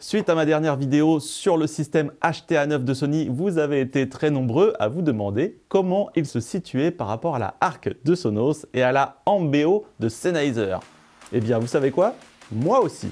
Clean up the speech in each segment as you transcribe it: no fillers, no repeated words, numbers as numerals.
Suite à ma dernière vidéo sur le système HTA9 de Sony, vous avez été très nombreux à vous demander comment il se situait par rapport à la Arc de Sonos et à la Ambeo de Sennheiser. Eh bien, vous savez quoi? Moi aussi.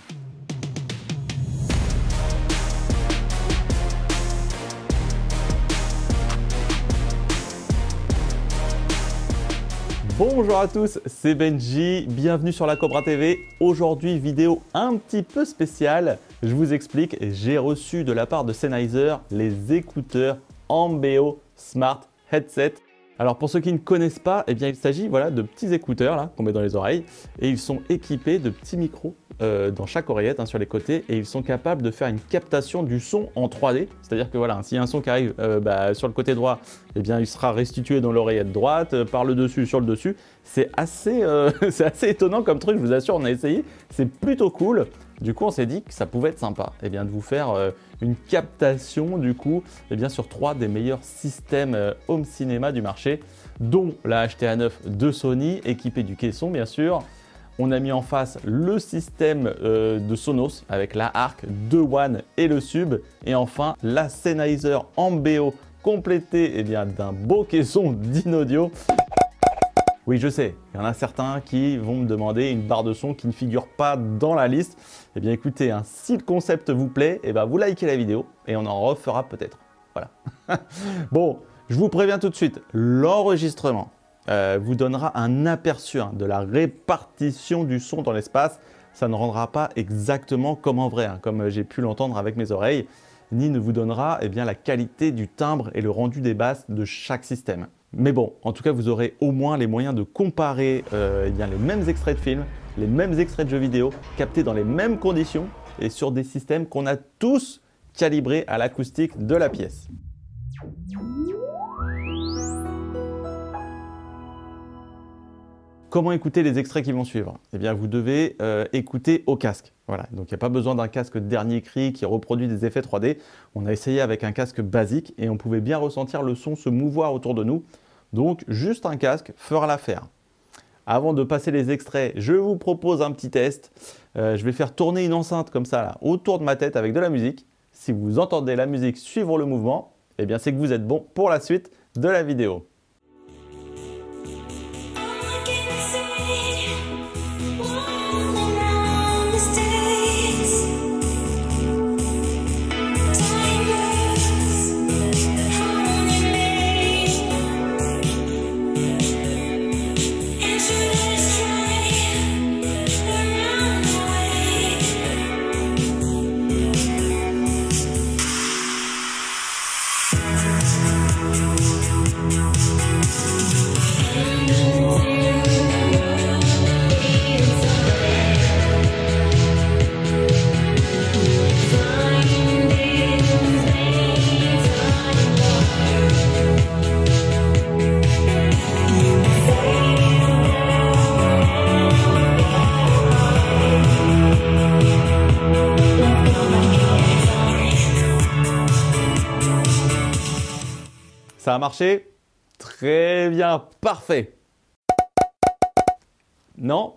Bonjour à tous, c'est Benji, bienvenue sur la Cobra TV. Aujourd'hui, vidéo un petit peu spéciale. Je vous explique, j'ai reçu de la part de Sennheiser les écouteurs Ambeo Smart Headset. Alors pour ceux qui ne connaissent pas, eh bien il s'agit de petits écouteurs là qu'on met dans les oreilles et ils sont équipés de petits micros dans chaque oreillette sur les côtés et ils sont capables de faire une captation du son en 3D. C'est-à-dire que s'il y a un son qui arrive sur le côté droit, eh bien il sera restitué dans l'oreillette droite, par le dessus, sur le dessus. C'est assez étonnant comme truc, je vous assure, on a essayé, c'est plutôt cool. Du coup, on s'est dit que ça pouvait être sympa de vous faire une captation sur 3 des meilleurs systèmes home cinéma du marché, dont la HTA9 de Sony, équipée du caisson bien sûr. On a mis en face le système de Sonos avec la Arc, 2 One et le Sub. Et enfin, la Sennheiser Ambeo complétée d'un beau caisson d'Inaudio. Oui, je sais, il y en a certains qui vont me demander une barre de son qui ne figure pas dans la liste. Eh bien écoutez, si le concept vous plaît, vous likez la vidéo et on en refera peut-être. Voilà. Bon, je vous préviens tout de suite, l'enregistrement vous donnera un aperçu de la répartition du son dans l'espace. Ça ne rendra pas exactement comme en vrai, comme j'ai pu l'entendre avec mes oreilles, ni ne vous donnera la qualité du timbre et le rendu des basses de chaque système. Mais bon, en tout cas, vous aurez au moins les moyens de comparer les mêmes extraits de films, les mêmes extraits de jeux vidéo, captés dans les mêmes conditions et sur des systèmes qu'on a tous calibrés à l'acoustique de la pièce. Comment écouter les extraits qui vont suivre? Eh bien, vous devez écouter au casque. Voilà, donc il n'y a pas besoin d'un casque dernier cri qui reproduit des effets 3D. On a essayé avec un casque basique et on pouvait bien ressentir le son se mouvoir autour de nous. Donc, juste un casque fera l'affaire. Avant de passer les extraits, je vous propose un petit test. Je vais faire tourner une enceinte comme ça là, autour de ma tête avec de la musique. Si vous entendez la musique suivre le mouvement, eh bien c'est que vous êtes bon pour la suite de la vidéo. Ça a marché? Très bien, parfait. Non?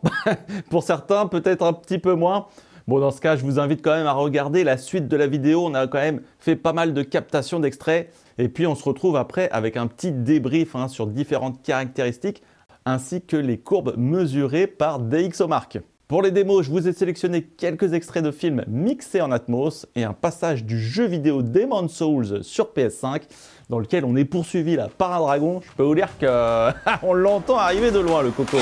Pour certains, peut-être un petit peu moins. Bon, dans ce cas, je vous invite quand même à regarder la suite de la vidéo. On a quand même fait pas mal de captations d'extraits. Et puis, on se retrouve après avec un petit débrief sur différentes caractéristiques ainsi que les courbes mesurées par DxOMark. Pour les démos, je vous ai sélectionné quelques extraits de films mixés en Atmos et un passage du jeu vidéo Demon's Souls sur PS5 dans lequel on est poursuivi là, par un dragon. Je peux vous dire qu'on l'entend arriver de loin le coco.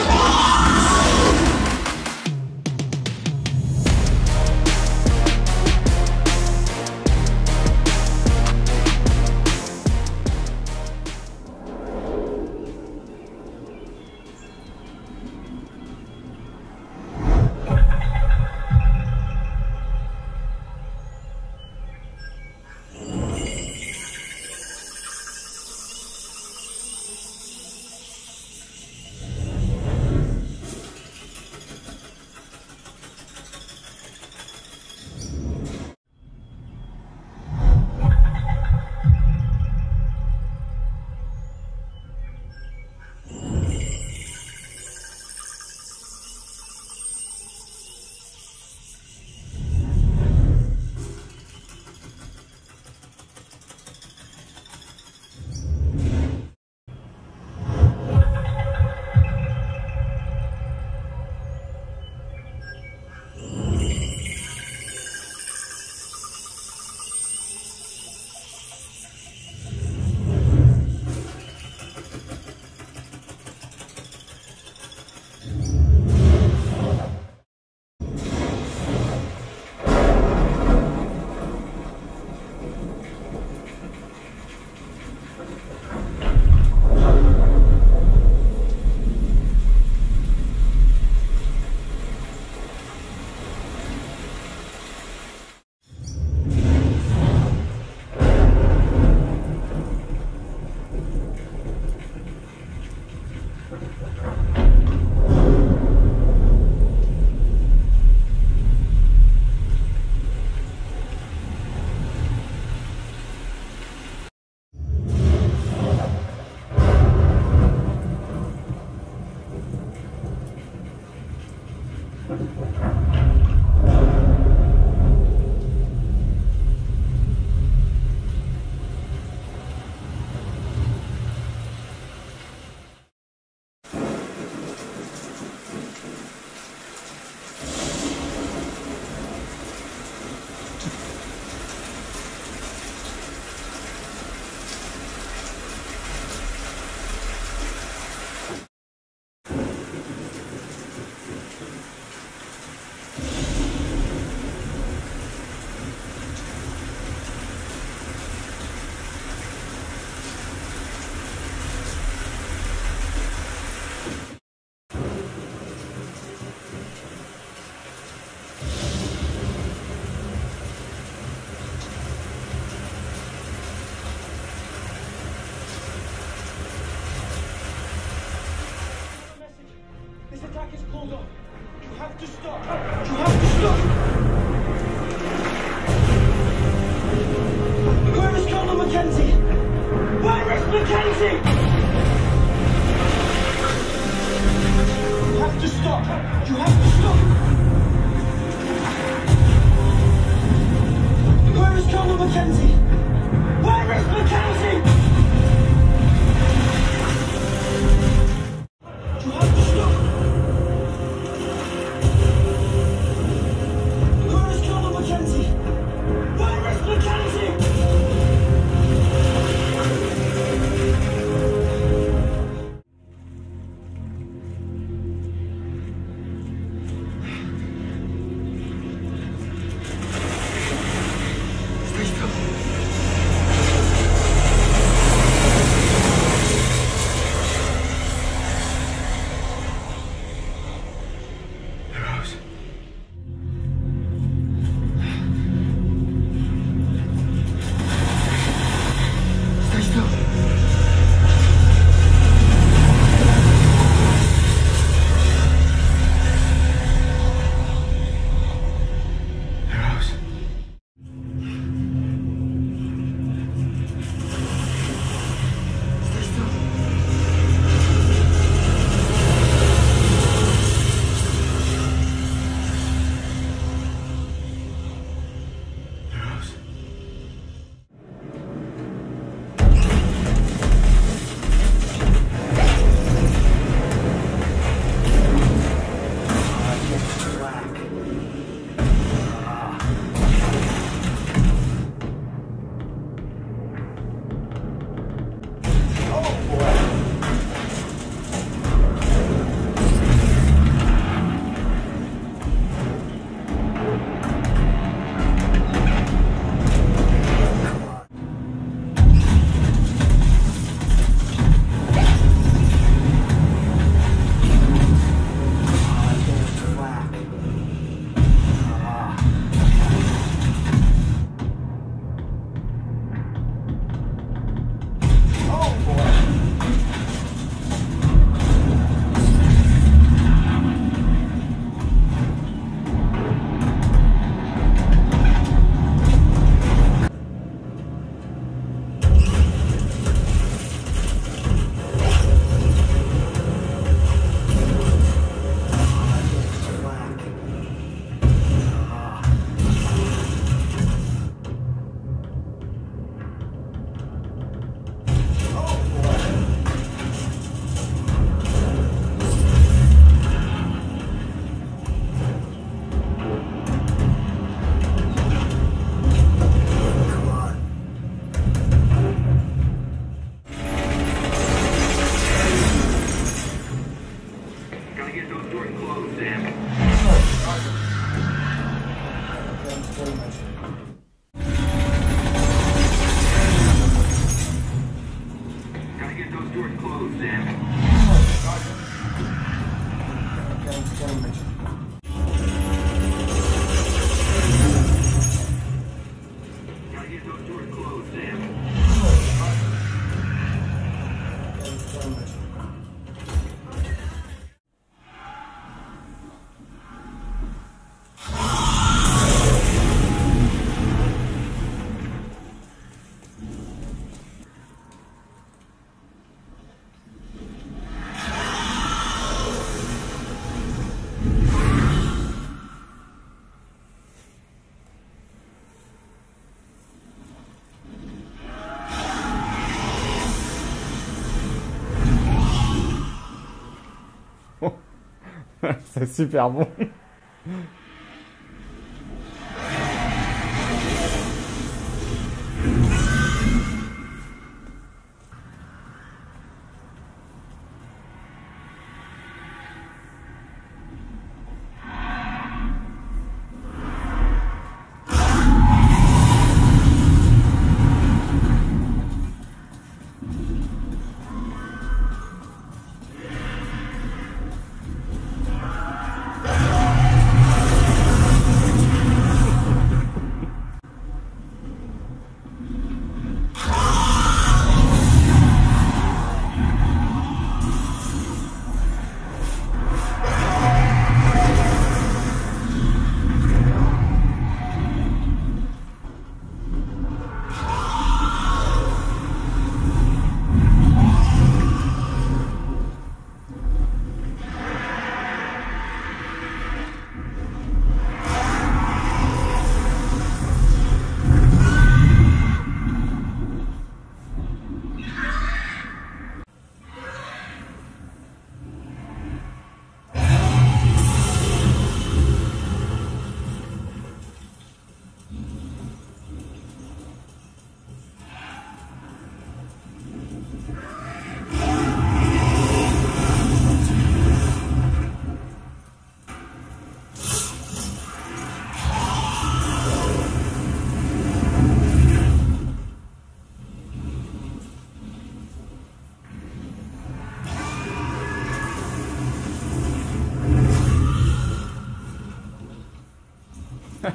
C'est super bon.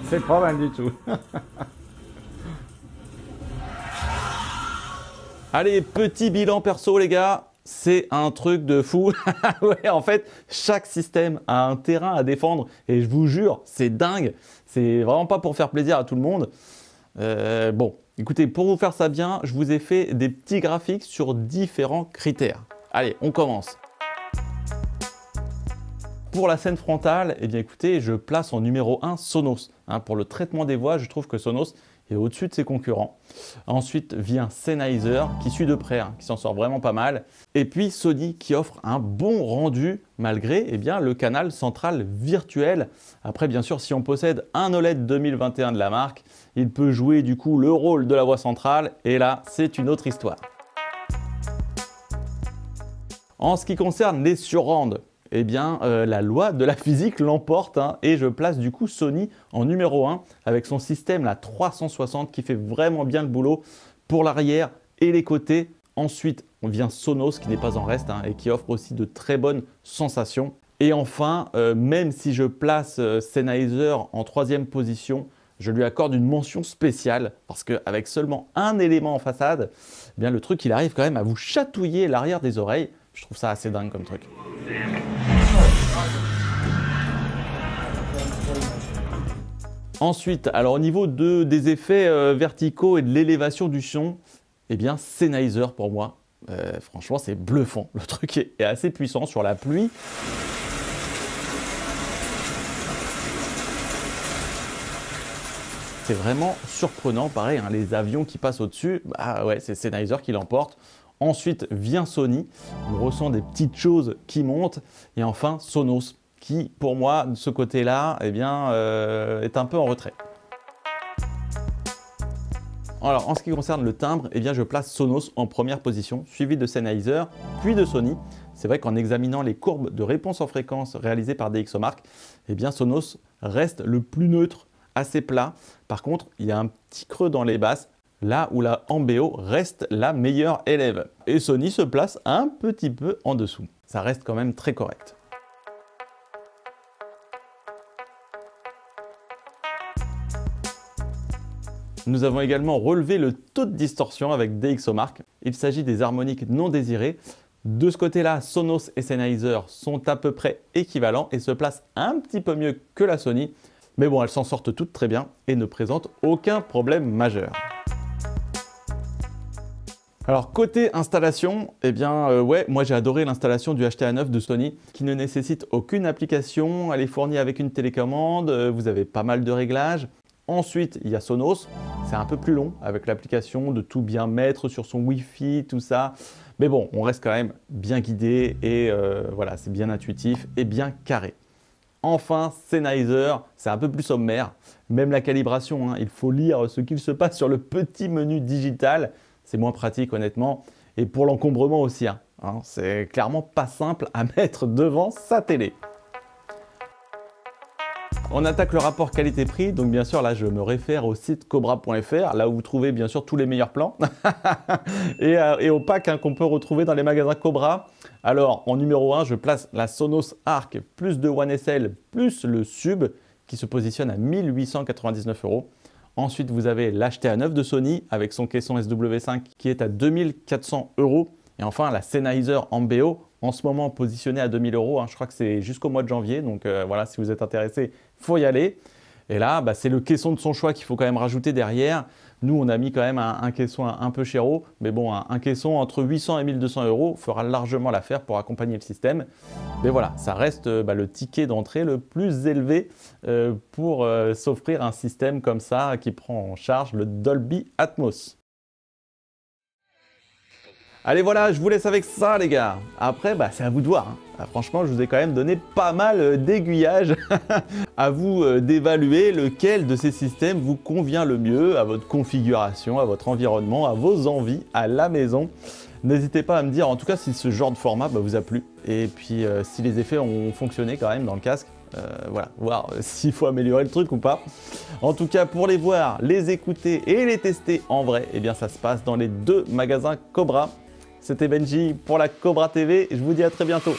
C'est pas mal du tout. Allez, petit bilan perso les gars, c'est un truc de fou. Ouais, en fait, chaque système a un terrain à défendre et je vous jure, c'est dingue. C'est vraiment pas pour faire plaisir à tout le monde. Bon, écoutez, pour vous faire ça bien, je vous ai fait des petits graphiques sur différents critères. Allez, on commence. Pour la scène frontale, eh bien écoutez, je place en numéro 1 Sonos. Pour le traitement des voix, je trouve que Sonos est au-dessus de ses concurrents. Ensuite vient Sennheiser qui suit de près, qui s'en sort vraiment pas mal. Et puis Sony qui offre un bon rendu malgré le canal central virtuel. Après bien sûr, si on possède un OLED 2021 de la marque, il peut jouer du coup le rôle de la voix centrale et là, c'est une autre histoire. En ce qui concerne les surrounds, eh bien, la loi de la physique l'emporte et je place du coup Sony en numéro 1 avec son système la 360 qui fait vraiment bien le boulot pour l'arrière et les côtés. Ensuite, on vient Sonos qui n'est pas en reste et qui offre aussi de très bonnes sensations. Et enfin, même si je place Sennheiser en 3e position, je lui accorde une mention spéciale parce qu'avec seulement un élément en façade, eh bien, le truc il arrive quand même à vous chatouiller l'arrière des oreilles. Je trouve ça assez dingue comme truc. Ensuite, alors au niveau des effets verticaux et de l'élévation du son, eh bien Sennheiser pour moi, franchement c'est bluffant. Le truc est assez puissant sur la pluie. C'est vraiment surprenant, pareil, les avions qui passent au-dessus, bah ouais, c'est Sennheiser qui l'emporte. Ensuite vient Sony, on ressent des petites choses qui montent. Et enfin Sonos, qui pour moi, de ce côté-là, eh bien, est un peu en retrait. Alors en ce qui concerne le timbre, eh bien, je place Sonos en première position, suivi de Sennheiser, puis de Sony. C'est vrai qu'en examinant les courbes de réponse en fréquence réalisées par DxOMark, eh bien, Sonos reste le plus neutre, assez plat. Par contre, il y a un petit creux dans les basses, là où la Ambeo reste la meilleure élève. Et Sony se place un petit peu en dessous. Ça reste quand même très correct. Nous avons également relevé le taux de distorsion avec DxOMark. Il s'agit des harmoniques non désirées. De ce côté-là, Sonos et Sennheiser sont à peu près équivalents et se placent un petit peu mieux que la Sony. Mais bon, elles s'en sortent toutes très bien et ne présentent aucun problème majeur. Alors côté installation, eh bien ouais, moi j'ai adoré l'installation du HTA9 de Sony qui ne nécessite aucune application, elle est fournie avec une télécommande, vous avez pas mal de réglages. Ensuite, il y a Sonos, c'est un peu plus long avec l'application de tout bien mettre sur son Wi-Fi, tout ça. Mais bon, on reste quand même bien guidé et voilà, c'est bien intuitif et bien carré. Enfin, Sennheiser, c'est un peu plus sommaire. Même la calibration, hein, il faut lire ce qu'il se passe sur le petit menu digital. C'est moins pratique honnêtement. Et pour l'encombrement aussi, hein, c'est clairement pas simple à mettre devant sa télé. On attaque le rapport qualité-prix, donc bien sûr là je me réfère au site cobra.fr, là où vous trouvez bien sûr tous les meilleurs plans et au pack qu'on peut retrouver dans les magasins Cobra. Alors en numéro 1, je place la Sonos Arc plus de One SL plus le Sub qui se positionne à 1899 €. Ensuite vous avez l'HTA9 de Sony avec son caisson SW5 qui est à 2400 €. Et enfin la Sennheiser Ambeo, en ce moment positionnée à 2000 €, hein, je crois que c'est jusqu'au mois de janvier, donc voilà, si vous êtes intéressé, il faut y aller. Et là, bah, c'est le caisson de son choix qu'il faut quand même rajouter derrière. Nous, on a mis quand même un caisson un peu chéro, mais bon, un caisson entre 800 et 1200 € fera largement l'affaire pour accompagner le système. Mais voilà, ça reste le ticket d'entrée le plus élevé pour s'offrir un système comme ça qui prend en charge le Dolby Atmos. Allez voilà, je vous laisse avec ça les gars. Après, c'est à vous de voir. Hein. Franchement, je vous ai quand même donné pas mal d'aiguillages. À vous d'évaluer lequel de ces systèmes vous convient le mieux à votre configuration, à votre environnement, à vos envies, à la maison. N'hésitez pas à me dire en tout cas si ce genre de format vous a plu. Et puis si les effets ont fonctionné quand même dans le casque. Voilà, voir s'il faut améliorer le truc ou pas. En tout cas, pour les voir, les écouter et les tester en vrai, eh bien ça se passe dans les deux magasins Cobra. C'était Benji pour la Cobra TV, je vous dis à très bientôt.